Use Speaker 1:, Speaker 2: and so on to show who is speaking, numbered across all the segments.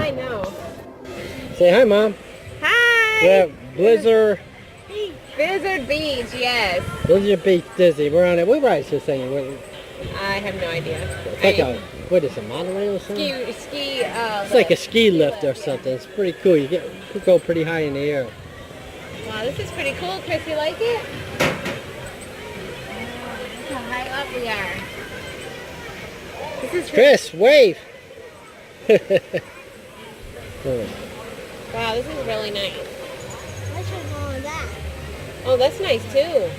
Speaker 1: I know.
Speaker 2: Say hi, Mom.
Speaker 1: Hi.
Speaker 2: We have Blizzard
Speaker 1: Beach, yes.
Speaker 2: Beach Disney. We're on it. We were just saying.
Speaker 1: I have no idea.
Speaker 2: It's like what is it, monorail or something?
Speaker 1: It's
Speaker 2: like a ski lift or something. It's pretty cool. You go pretty high in the air.
Speaker 1: Wow, this is pretty cool, Chris. You like it? Look how high up we are. This is
Speaker 2: Chris, wave.
Speaker 1: Wow, this is really nice.
Speaker 3: I should go on that.
Speaker 1: Oh, that's nice too.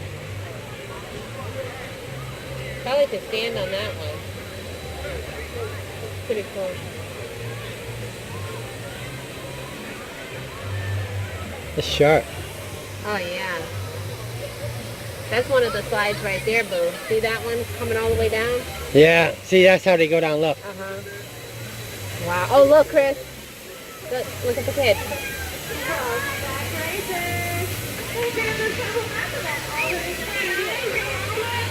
Speaker 1: I like to stand on that one. Pretty cool.
Speaker 2: It's sharp.
Speaker 1: Oh yeah. That's one of the slides right there, Boo. See that one coming all the way down?
Speaker 2: Yeah. See, that's how they go down. Look.
Speaker 1: Wow. Oh, look, Chris. Look at the kid.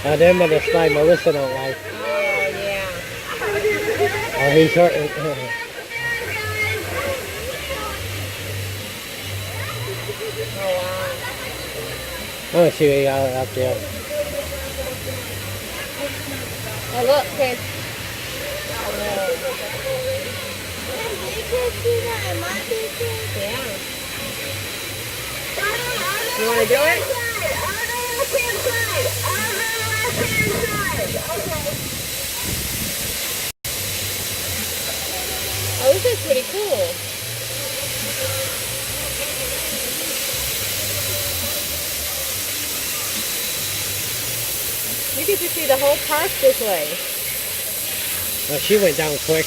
Speaker 2: Oh, them on the slide Melissa don't like.
Speaker 1: Oh, yeah.
Speaker 2: Oh, he's hurting.
Speaker 1: Oh, wow.
Speaker 2: I want to see what you got up there.
Speaker 1: Oh, look, Chris. Yeah. You want to do it? Oh, this is pretty cool. You get to see the whole park this way.
Speaker 2: Well, she went down quick.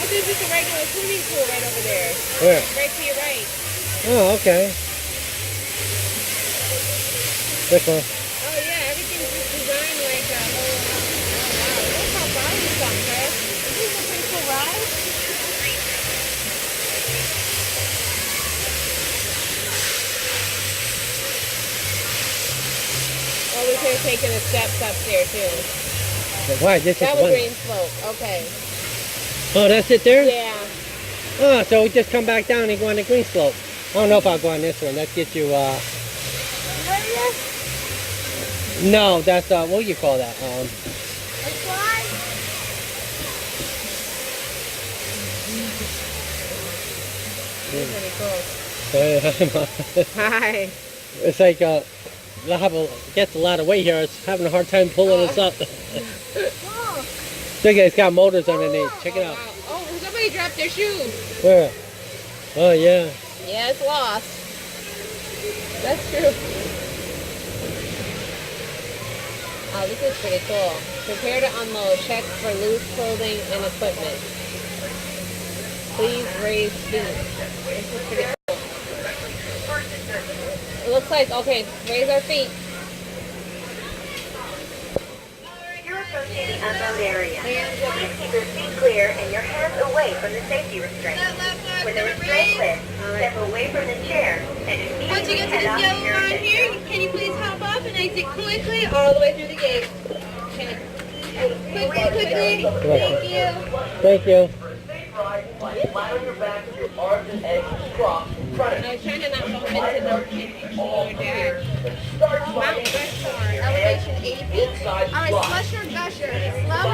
Speaker 1: There's just a regular swimming pool right over there.
Speaker 2: Where?
Speaker 1: Right to your right.
Speaker 2: Oh, okay. This one.
Speaker 1: Oh yeah, everything's just designed like a whole... Oh wow, look how far we've come, Chris. Isn't this a pretty cool ride? Oh, we're here taking the steps up there too.
Speaker 2: Why? This
Speaker 1: That
Speaker 2: is
Speaker 1: was
Speaker 2: one.
Speaker 1: Green Slope, okay.
Speaker 2: Oh, that's it there?
Speaker 1: Yeah.
Speaker 2: Oh, so we just come back down and go on the green slope. I don't know if I'll go on this one. That gets you, no, that's, what do you call that?
Speaker 1: Pretty cool. Hi.
Speaker 2: It's like, gets a lot of weight here. It's having a hard time pulling us up. Look, it's got motors underneath. Check it out.
Speaker 1: Wow. Oh, somebody dropped their shoes.
Speaker 2: Where? Oh, yeah.
Speaker 1: Yeah, it's lost. That's true. Oh, this is pretty cool. Prepare to unload. Check for loose clothing and equipment. Please raise feet. This is pretty cool. It looks like, okay, raise our feet.
Speaker 4: You're approaching the unload area. Please keep your feet clear and your hands away from the safety restraint. When the restraint lifts, step away from the chair and
Speaker 1: Once you
Speaker 4: immediately
Speaker 1: get to
Speaker 4: head
Speaker 1: this
Speaker 4: out
Speaker 1: yellow
Speaker 4: to your
Speaker 1: line
Speaker 4: exit.
Speaker 1: here, can you please hop off and exit quickly all the way through the gate? Okay. Quickly. Thank you.
Speaker 2: Thank you.
Speaker 5: Flat on your back with your arms and legs crossed in front of you.
Speaker 1: I was trying to not bump into the dash.
Speaker 5: Start
Speaker 1: Mount
Speaker 5: sliding
Speaker 1: Rushmore, elevation 80 feet.
Speaker 5: inside
Speaker 3: Alright,
Speaker 5: slide.
Speaker 3: Slusher Gusher. Slow